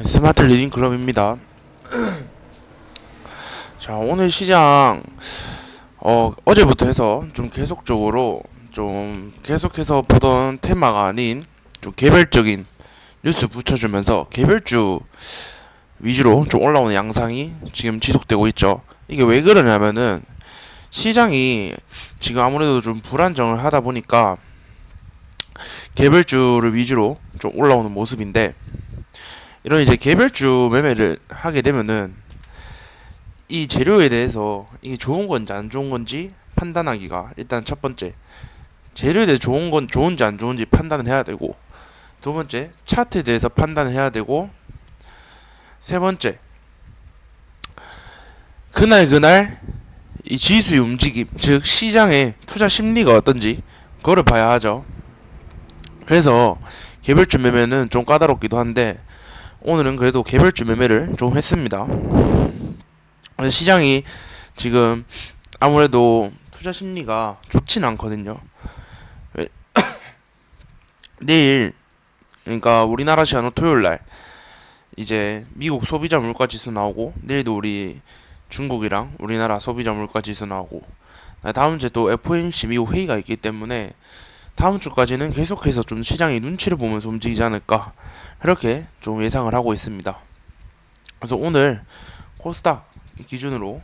스마트 리딩 클럽입니다. 자, 오늘 시장 어제부터 해서 좀 계속해서 보던 테마가 아닌 좀 개별적인 뉴스 붙여주면서 개별주 위주로 좀 올라오는 양상이 지금 지속되고 있죠. 이게 왜 그러냐면은 시장이 지금 아무래도 좀 불안정을 하다 보니까 개별주를 위주로 좀 올라오는 모습인데, 이런 이제 개별주 매매를 하게 되면은 이 재료에 대해서 이게 좋은 건지 안 좋은 건지 판단하기가, 일단 첫 번째 재료에 대해서 좋은지 안 좋은지 판단을 해야 되고, 두 번째 차트에 대해서 판단을 해야 되고, 세 번째 그날 이 지수의 움직임, 즉 시장의 투자 심리가 어떤지 그거를 봐야 하죠. 그래서 개별주 매매는 좀 까다롭기도 한데, 오늘은 그래도 개별주 매매를 좀 했습니다. 시장이 지금 아무래도 투자 심리가 좋진 않거든요. 내일, 그러니까 우리나라 시간으로 토요일날 이제 미국 소비자 물가 지수 나오고, 내일도 우리 중국이랑 우리나라 소비자 물가 지수 나오고, 다음 주에 또 FOMC 미국 회의가 있기 때문에 다음 주까지는 계속해서 좀 시장이 눈치를 보면서 움직이지 않을까, 이렇게 좀 예상을 하고 있습니다. 그래서 오늘 코스닥 기준으로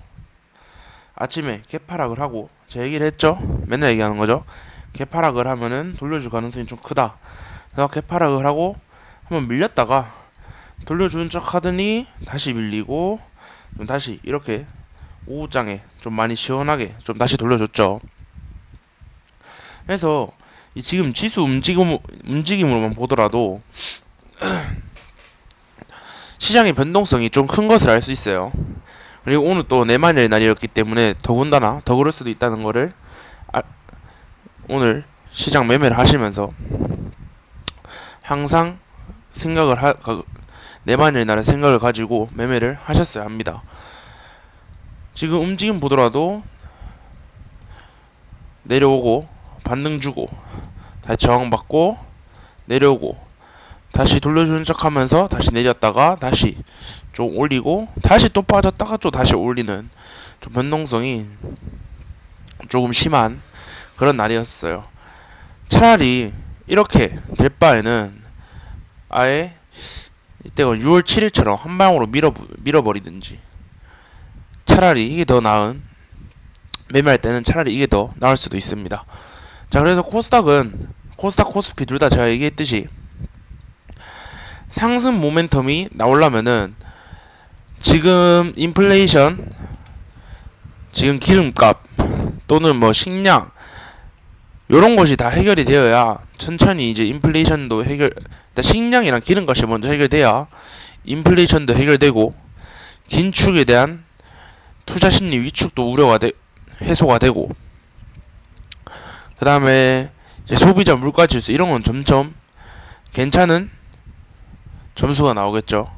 아침에 개파락을 하고, 제 얘기를 했죠. 맨날 얘기하는 거죠. 개파락을 하면은 돌려줄 가능성이 좀 크다. 그래서 개파락을 하고 한번 밀렸다가 돌려주는 척 하더니 다시 밀리고, 좀 다시 이렇게 오후장에 좀 많이 시원하게 좀 다시 돌려줬죠. 그래서 이 지금 지수 움직임으로만 보더라도 시장의 변동성이 좀 큰 것을 알 수 있어요. 그리고 오늘 또 내만일 날이었기 때문에 더군다나 더 그럴 수도 있다는 거를 오늘 시장 매매를 하시면서 항상 내만일 날의 생각을 가지고 매매를 하셨어야 합니다. 지금 움직임 보더라도 내려오고 반등 주고 다시 저항받고 내려오고 다시 돌려주는 척 하면서 다시 내렸다가 다시 좀 올리고 다시 또 빠졌다가 또 다시 올리는, 좀 변동성이 조금 심한 그런 날이었어요. 차라리 이렇게 될 바에는 아예 이때가 6월 7일처럼 한 방으로 밀어버리든지, 차라리 이게 더 나은, 매매할 때는 차라리 이게 더 나을 수도 있습니다. 자, 그래서 코스닥 코스피 둘 다 제가 얘기했듯이 상승 모멘텀이 나오려면은 지금 인플레이션, 지금 기름값 또는 뭐 식량, 요런 것이 다 해결이 되어야 천천히 이제 인플레이션도 식량이랑 기름값이 먼저 해결돼야 인플레이션도 해결되고, 긴축에 대한 투자 심리 위축도 해소가 되고, 그 다음에 이제 소비자 물가 지수 이런 건 점점 괜찮은 점수가 나오겠죠.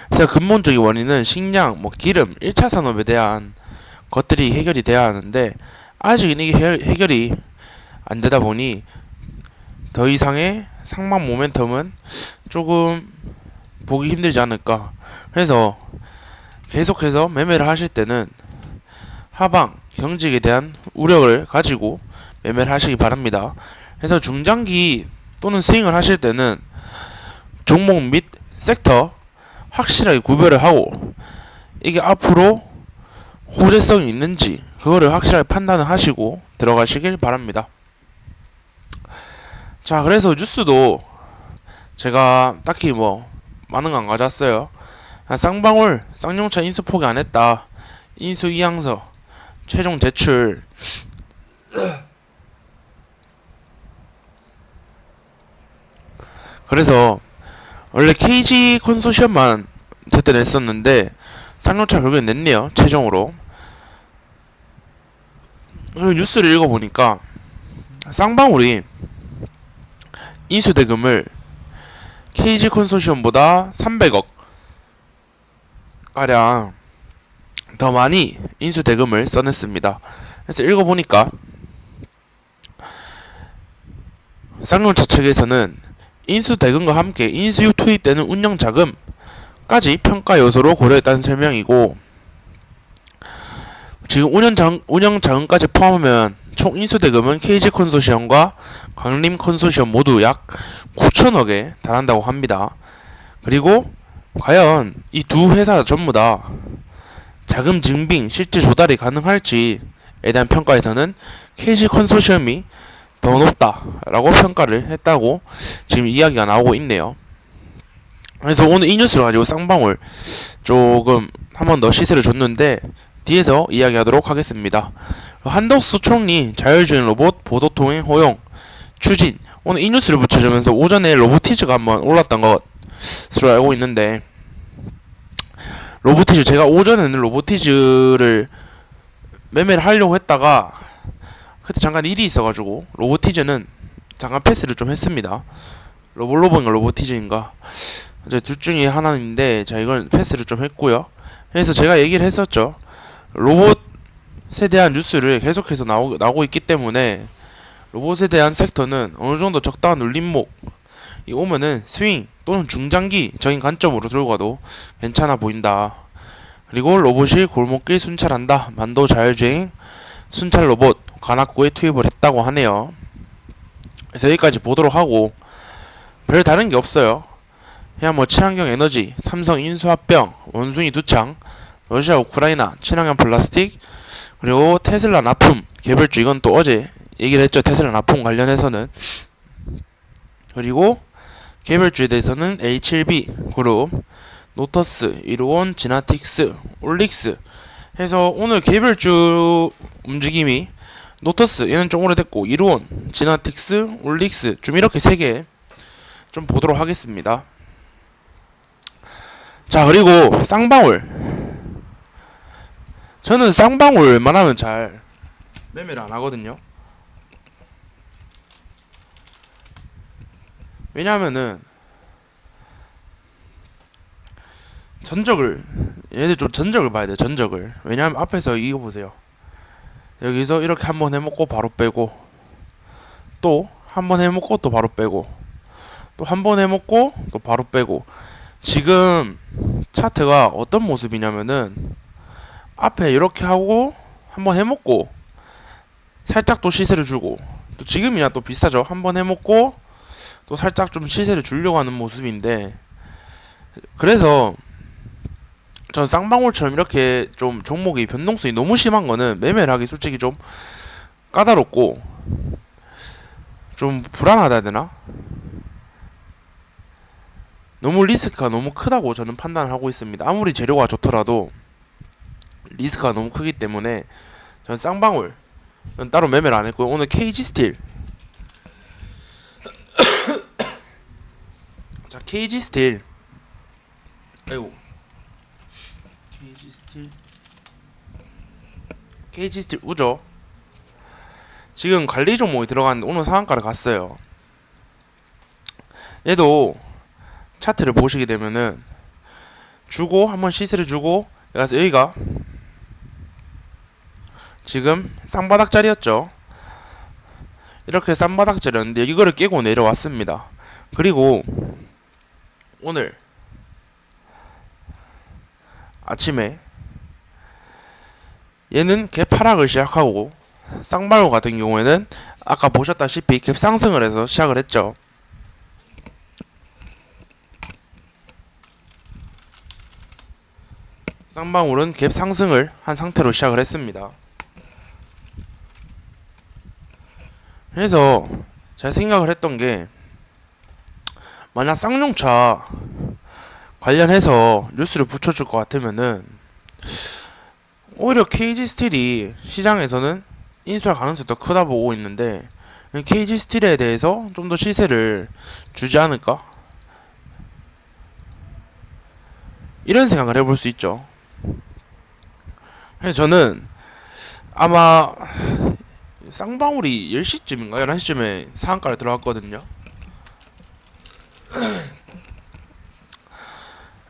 그래서 근본적인 원인은 식량, 기름, 1차 산업에 대한 것들이 해결이 돼야 하는데, 아직은 이게 해결이 안 되다 보니 더 이상의 상방 모멘텀은 조금 보기 힘들지 않을까. 그래서 계속해서 매매를 하실 때는 하방 경직에 대한 우려를 가지고 매매를 하시기 바랍니다. 그래서 중장기 또는 스윙을 하실 때는 종목 및 섹터 확실하게 구별을 하고, 이게 앞으로 호재성이 있는지 그거를 확실하게 판단을 하시고 들어가시길 바랍니다. 자, 그래서 뉴스도 제가 딱히 많은 거 안 가져왔어요. 쌍방울 쌍용차 인수 포기 안 했다, 인수 이양서 최종 제출, 그래서 원래 KG 컨소시엄만 그때 냈었는데 쌍용차 결국엔 냈네요, 최종으로. 그리고 뉴스를 읽어보니까 쌍방울이 인수대금을 KG 컨소시엄보다 300억 가량 더 많이 인수대금을 써냈습니다. 그래서 읽어보니까 쌍용차 측에서는 인수 대금과 함께 인수유 투입되는 운영 자금까지 평가 요소로 고려했다는 설명이고, 지금 운영 자금까지 포함하면 총 인수 대금은 KG 컨소시엄과 광림 컨소시엄 모두 약 9천억에 달한다고 합니다. 그리고 과연 이 두 회사 전부 다 자금 증빙 실제 조달이 가능할지에 대한 평가에서는 KG 컨소시엄이 더 높다라고 평가를 했다고 지금 이야기가 나오고 있네요. 그래서 오늘 이 뉴스를 가지고 쌍방울 조금 한 번 더 시세를 줬는데 뒤에서 이야기하도록 하겠습니다. 한덕수 총리 자율주행 로봇 보도통행 허용 추진, 오늘 이 뉴스를 붙여주면서 오전에 로보티즈가 한번 올랐던 것으로 알고 있는데, 로보티즈, 제가 오전에는 로보티즈를 매매를 하려고 했다가 그때 잠깐 일이 있어가지고 로보티즈는 잠깐 패스를 좀 했습니다. 로볼로버인가 로보티즈인가 이제 둘 중에 하나인데, 자 이걸 패스를 좀 했고요. 그래서 제가 얘기를 했었죠. 로봇에 대한 뉴스를 계속해서 나오고 있기 때문에 로봇에 대한 섹터는 어느정도 적당한 눌림목이 오면은 스윙 또는 중장기적인 관점으로 들고 가도 괜찮아 보인다. 그리고 로봇이 골목길 순찰한다. 만도 자율주행 순찰 로봇 관악구에 투입을 했다고 하네요. 그래서 여기까지 보도록 하고, 별 다른 게 없어요. 그냥 뭐 친환경 에너지, 삼성 인수합병, 원숭이 두창, 러시아 우크라이나, 친환경 플라스틱, 그리고 테슬라 납품 개별주, 이건 또 어제 얘기를 했죠. 테슬라 납품 관련해서는. 그리고 개별주에 대해서는 H1B 그룹, 노터스, 이루온, 지나틱스, 올릭스 해서 오늘 개별주 움직임이 노터스 얘는 좀 오래됐고, 이루온, 지나틱스, 올릭스 좀 이렇게 3개 좀 보도록 하겠습니다. 자, 그리고 쌍방울, 저는 쌍방울 웬만하면 잘 매매를 안 하거든요. 왜냐하면은 얘네들 좀 전적을 봐야 돼. 전적을. 왜냐하면 앞에서 이거 보세요. 여기서 이렇게 한번 해먹고 바로 빼고, 또 한번 해먹고 또 바로 빼고, 또 한번 해먹고 또 바로 빼고. 지금 차트가 어떤 모습이냐면은 앞에 이렇게 하고 한번 해먹고 살짝 또 시세를 주고, 또 지금이야 또 비슷하죠. 한번 해먹고 또 살짝 좀 시세를 주려고 하는 모습인데, 그래서 전 쌍방울처럼 이렇게 좀 종목이 변동성이 너무 심한 거는 매매를 하기 솔직히 좀 까다롭고 좀 불안하다 해야 되나? 너무 리스크가 너무 크다고 저는 판단을 하고 있습니다. 아무리 재료가 좋더라도 리스크가 너무 크기 때문에 전 쌍방울은 따로 매매를 안 했고요. 오늘 KG스틸, 자 KG스틸, 아이고, KG스틸 우죠. 지금 관리 종목이 들어갔는데 오늘 상한가를 갔어요. 얘도 차트를 보시게 되면은 주고 한번 시세를 주고, 여기가 지금 쌍바닥짜리였죠. 이렇게 쌍바닥짜리였는데 이거를 깨고 내려왔습니다. 그리고 오늘 아침에 얘는 갭 하락을 시작하고, 쌍방울 같은 경우에는 아까 보셨다시피 갭 상승을 해서 시작을 했죠. 쌍방울은 갭 상승을 한 상태로 시작을 했습니다. 그래서 제가 생각을 했던 게, 만약 쌍용차 관련해서 뉴스를 붙여줄 것 같으면은 오히려 KG스틸이 시장에서는 인수할 가능성이 더 크다 보고 있는데, KG스틸에 대해서 좀 더 시세를 주지 않을까? 이런 생각을 해볼 수 있죠. 그래서 저는 아마 쌍방울이 10시쯤인가 11시쯤에 상한가를 들어갔거든요.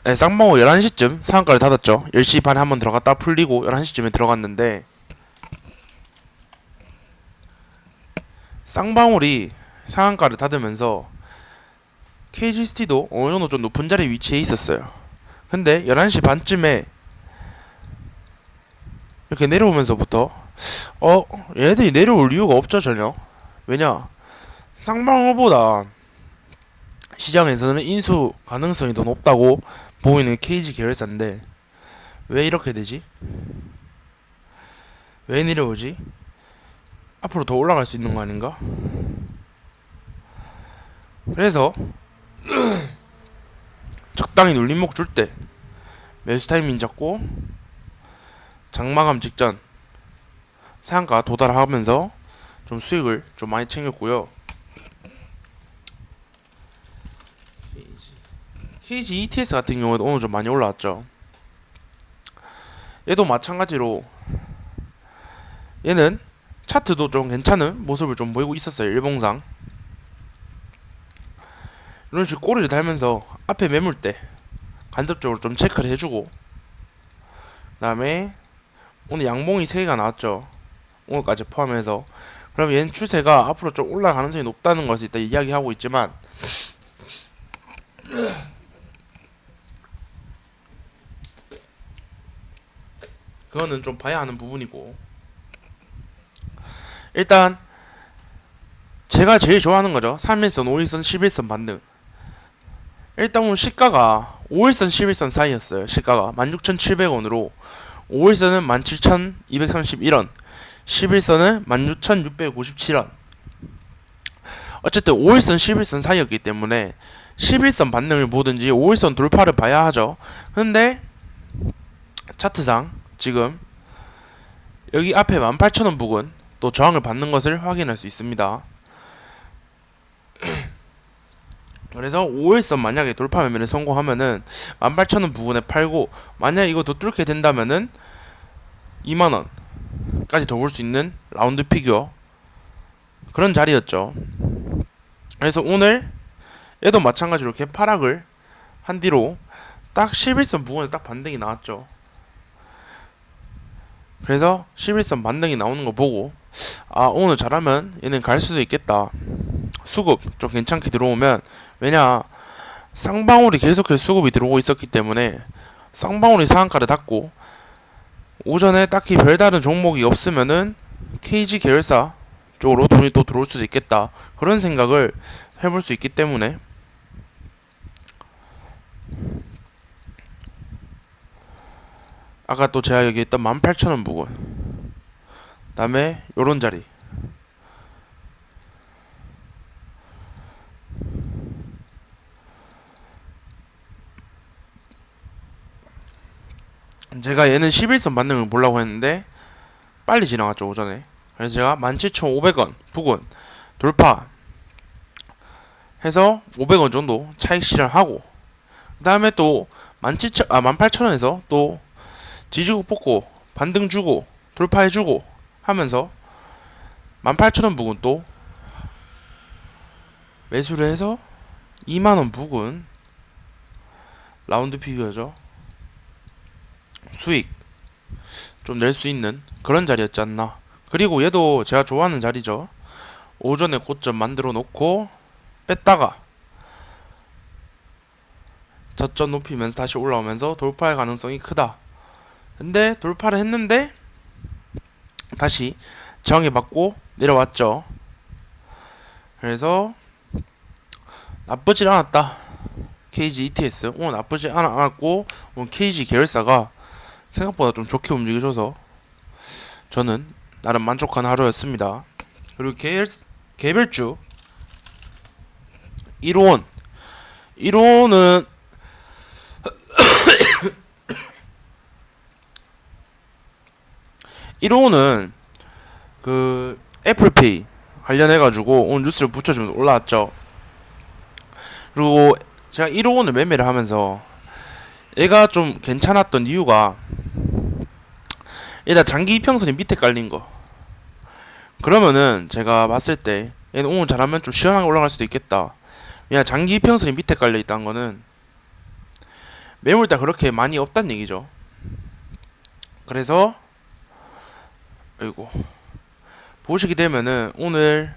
네, 쌍방울 11시쯤 상한가를 닫았죠. 10시 반에 한번 들어갔다 풀리고 11시쯤에 들어갔는데, 쌍방울이 상한가를 닫으면서 KGCT도 어느정도 좀 높은 자리에 위치해 있었어요. 근데 11시 반쯤에 이렇게 내려오면서부터 얘네들이 내려올 이유가 없죠 전혀. 왜냐, 쌍방울보다 시장에서는 인수 가능성이 더 높다고 보이는 KG 계열사인데 왜 이렇게 되지? 왜 내려오지? 앞으로 더 올라갈 수 있는 거 아닌가? 그래서 적당히 눌림목 줄 때 매수 타이밍 잡고 장마감 직전 상한가 도달하면서 좀 수익을 좀 많이 챙겼고요. KG ETS 같은 경우에도 오늘 좀 많이 올라왔죠. 얘도 마찬가지로 얘는 차트도 좀 괜찮은 모습을 좀 보이고 있었어요. 일봉상 이런 식으로 꼬리를 달면서 앞에 매물대 간접적으로 좀 체크를 해주고, 그 다음에 오늘 양봉이 3개가 나왔죠. 오늘까지 포함해서. 그럼 얘는 추세가 앞으로 좀 올라갈 가능성이 높다는 것을 일단 이야기하고 있지만 그거는 좀 봐야 하는 부분이고, 일단 제가 제일 좋아하는 거죠. 3일선, 5일선, 11선 반등. 일단 오늘 시가가 5일선, 11선 사이였어요. 시가가 16,700원으로 5일선은 17,231원, 11선은 16,697원. 어쨌든 5일선, 11선 사이였기 때문에 11선 반등을 보든지 5일선 돌파를 봐야 하죠. 근데 차트상 지금 여기 앞에 18,000원 부근 또 저항을 받는 것을 확인할 수 있습니다. 그래서 5일선 만약에 돌파 매매를 성공하면은 18,000원 부근에 팔고, 만약에 이거 더 뚫게 된다면은 2만원까지 더 볼 수 있는 라운드 피규어 그런 자리였죠. 그래서 오늘 얘도 마찬가지로 개파락을 한 뒤로 딱 11선 부근에 딱 반등이 나왔죠. 그래서 11선 반등이 나오는 거 보고 오늘 잘하면 얘는 갈 수도 있겠다. 수급 좀 괜찮게 들어오면, 왜냐 쌍방울이 계속해서 수급이 들어오고 있었기 때문에 쌍방울이 상한가를 닫고 오전에 딱히 별다른 종목이 없으면은 KG 계열사 쪽으로 돈이 또 들어올 수도 있겠다, 그런 생각을 해볼 수 있기 때문에 아까 또 제가 얘기했던 18,000원 부근, 그 다음에 요런 자리 제가 얘는 11선 반등을 보려고 했는데 빨리 지나갔죠 오전에. 그래서 제가 17,500원 부근 돌파 해서 500원 정도 차익 실현하고, 그 다음에 또 18,000원에서 또 지지고 뽑고 반등 주고 돌파해주고 하면서 18,000원 부근 또 매수를 해서 2만원 부근 라운드 피규어죠. 수익 좀 낼 수 있는 그런 자리였지 않나. 그리고 얘도 제가 좋아하는 자리죠. 오전에 고점 만들어 놓고 뺐다가 저점 높이면서 다시 올라오면서 돌파할 가능성이 크다. 근데 돌파를 했는데 다시 저항에 받고 내려왔죠. 그래서 나쁘질 않았다. KG ETS 오늘 나쁘지 않았고, 오늘 KG 계열사가 생각보다 좀 좋게 움직여줘서 저는 나름 만족한 하루였습니다. 그리고 개별주 1호는 그 애플페이 관련해가지고 오늘 뉴스를 붙여주면서 올라왔죠. 그리고 제가 1호원을 매매를 하면서 얘가 좀 괜찮았던 이유가, 일단 장기 이평선이 밑에 깔린 거. 그러면은 제가 봤을 때 얘는 오늘 잘하면 좀 시원하게 올라갈 수도 있겠다. 그냥 장기 이평선이 밑에 깔려 있다는 거는 매물대 그렇게 많이 없단 얘기죠. 그래서 보시게 되면은 오늘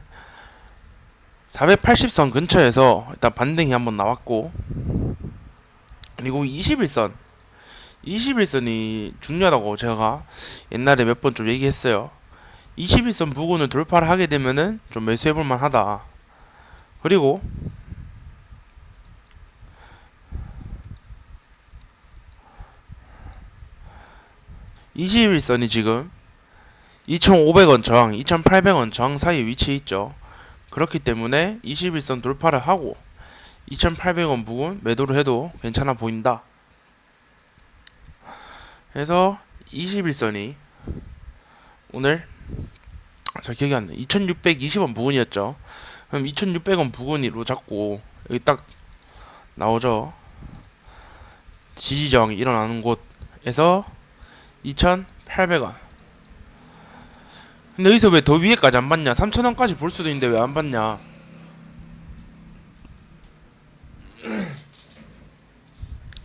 480선 근처에서 일단 반등이 한번 나왔고, 그리고 21선이 중요하다고 제가 옛날에 몇 번 좀 얘기했어요. 21선 부근을 돌파를 하게 되면은 좀 매수해볼만 하다. 그리고 21선이 지금 2,500원 저항, 2,800원 저항 사이에 위치해 있죠. 그렇기 때문에 21선 돌파를 하고 2,800원 부근 매도를 해도 괜찮아 보인다. 그래서 21선이 오늘 저 기억이 안 나. 2,620원 부근이었죠. 그럼 2,600원 부근으로 잡고 여기 딱 나오죠. 지지저항이 일어나는 곳에서 2,800원. 근데 여기서 왜 더 위에까지 안 봤냐? 3,000원까지 볼 수도 있는데 왜 안 봤냐?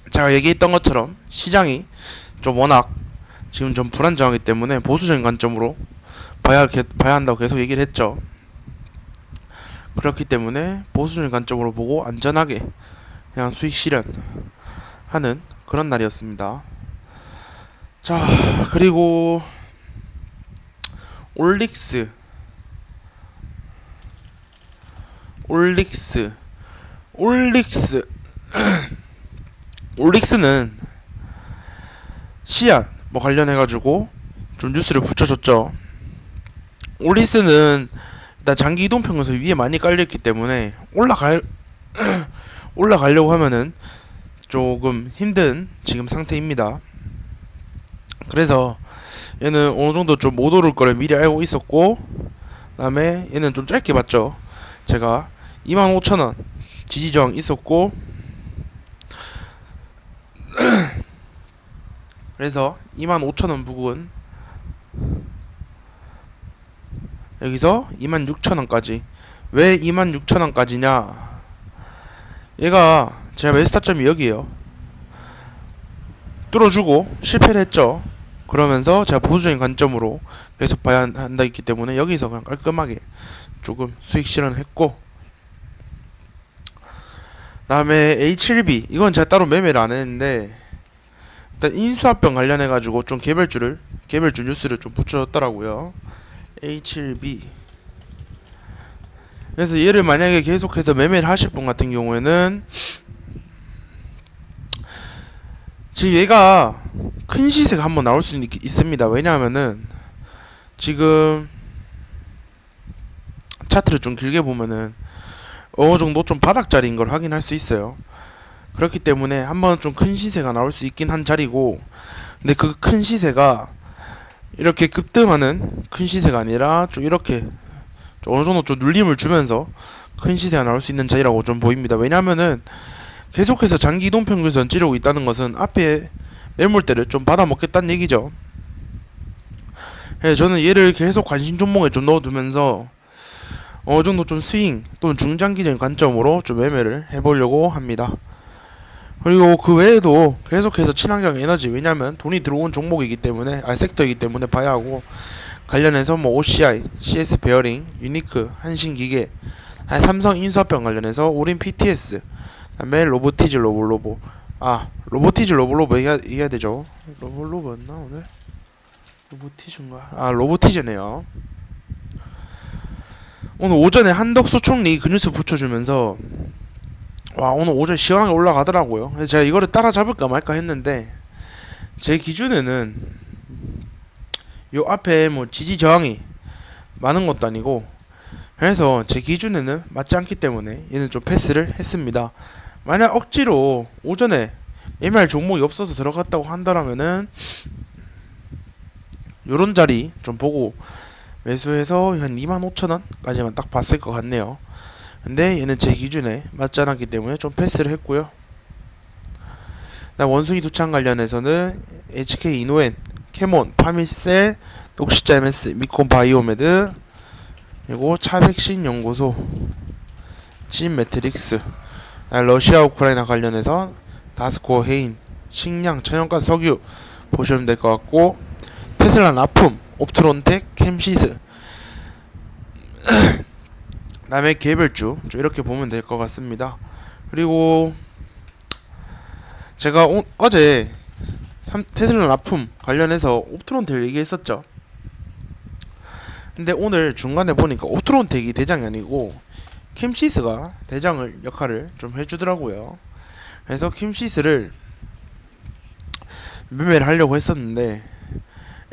제가 얘기했던 것처럼 시장이 좀 워낙 지금 좀 불안정하기 때문에 보수적인 관점으로 봐야 한다고 계속 얘기를 했죠. 그렇기 때문에 보수적인 관점으로 보고 안전하게 그냥 수익 실현하는 그런 날이었습니다. 자, 그리고 올릭스 올릭스는 시안 뭐 관련해가지고 좀 뉴스를 붙여줬죠. 올릭스는 일단 장기 이동평균선 위에 많이 깔려있기 때문에 올라가려고 하면은 조금 힘든 지금 상태입니다. 그래서 얘는 어느정도 좀 못 오를 거를 미리 알고 있었고, 그 다음에 얘는 좀 짧게 봤죠. 제가 25,000원 지지저항 있었고, 그래서 25,000원 부근 여기서 26,000원까지. 왜 26,000원까지냐? 얘가 제가 매수 타점이 여기에요. 뚫어주고 실패를 했죠. 그러면서 제가 보수적인 관점으로 계속 봐야 한다 있기 때문에 여기서 그냥 깔끔하게 조금 수익 실현했고, 다음에 A7B 이건 제가 따로 매매를 안 했는데 일단 인수합병 관련해가지고 좀 개별주 뉴스를 좀 붙여줬더라고요. A7B. 그래서 얘를 만약에 계속해서 매매를 하실 분 같은 경우에는 지금 얘가 큰 시세가 한번 나올 수 있습니다. 왜냐하면은 지금 차트를 좀 길게 보면은 어느 정도 좀 바닥자리인 걸 확인할 수 있어요. 그렇기 때문에 한번 좀 큰 시세가 나올 수 있긴 한 자리고, 근데 그 큰 시세가 이렇게 급등하는 큰 시세가 아니라 좀 이렇게 좀 어느 정도 좀 눌림을 주면서 큰 시세가 나올 수 있는 자리라고 좀 보입니다. 왜냐하면은 계속해서 장기 이동평균선 찌르고 있다는 것은 앞에 매물대를 좀 받아먹겠다는 얘기죠. 예, 저는 얘를 계속 관심 종목에 좀 넣어두면서 어느 정도 좀 스윙 또는 중장기적인 관점으로 좀 매매를 해보려고 합니다. 그리고 그 외에도 계속해서 친환경 에너지, 왜냐면 돈이 들어온 종목이기 때문에 섹터이기 때문에 봐야 하고, 관련해서 뭐 OCI, CS 베어링, 유니크, 한신기계, 삼성 인수합병 관련해서 우린 PTS, 그다음에 로보티즈 로볼로보. 로보티즈 로볼로보 얘기해야 되죠. 로볼로보였나 오늘? 로보티즈인가? 로보티즈네요. 오늘 오전에 한덕수 총리 그 뉴스 붙여주면서 와, 오늘 오전 시원하게 올라가더라고요. 그래서 제가 이거를 따라잡을까 말까 했는데, 제 기준에는 요 앞에 뭐 지지 저항이 많은 것도 아니고, 그래서 제 기준에는 맞지 않기 때문에 얘는 좀 패스를 했습니다. 만약 억지로 오전에 매매할 종목이 없어서 들어갔다고 한다라면은 요런 자리 좀 보고 매수해서 한 25,000원까지만 딱 봤을 것 같네요. 근데 얘는 제 기준에 맞지 않았기 때문에 좀 패스를 했고요. 원숭이 두창 관련해서는 HK 이노엔, 캐몬, 파미셀, 녹시자 MS, 미콘 바이오메드, 그리고 차백신 연구소, 진 매트릭스, 러시아 우크라이나 관련해서 다스코 헤인, 식량, 천연가스, 석유 보시면 될 것 같고, 테슬라 납품, 옵트론텍, 캠시스, 그다음에 개별주 좀 이렇게 보면 될 것 같습니다. 그리고 제가 어제 테슬라 납품 관련해서 옵트론텍 얘기했었죠. 근데 오늘 중간에 보니까 옵트론텍이 대장이 아니고 킴시스가 대장을 역할을 좀 해주더라고요. 그래서 킴시스를 매매를 하려고 했었는데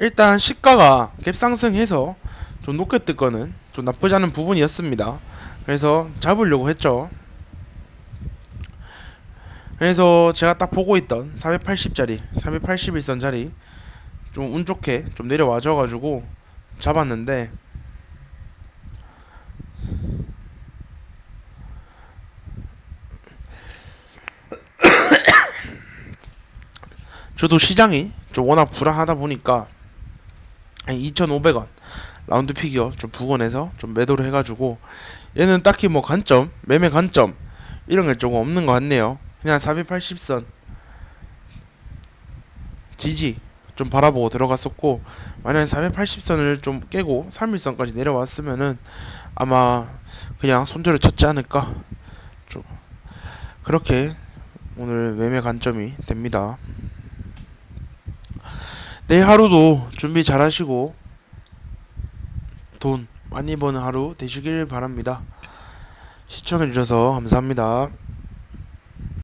일단 시가가 갭 상승해서 좀 높게 뜰 거는 좀 나쁘지 않은 부분이었습니다. 그래서 잡으려고 했죠. 그래서 제가 딱 보고 있던 480짜리 481선 자리 좀 운 좋게 좀 내려와줘 가지고 잡았는데 저도 시장이 좀 워낙 불안하다 보니까 2,500원 라운드 피겨 좀 부근에서 좀 매도를 해가지고 얘는 딱히 뭐 관점 매매 관점 이런 게 조금 없는 것 같네요. 그냥 480선 지지 좀 바라보고 들어갔었고, 만약에 480선을 좀 깨고 3일선까지 내려왔으면은 아마 그냥 손절을 쳤지 않을까, 좀 그렇게 오늘 매매 관점이 됩니다. 내일 하루도 준비 잘 하시고 돈 많이 버는 하루 되시길 바랍니다. 시청해주셔서 감사합니다.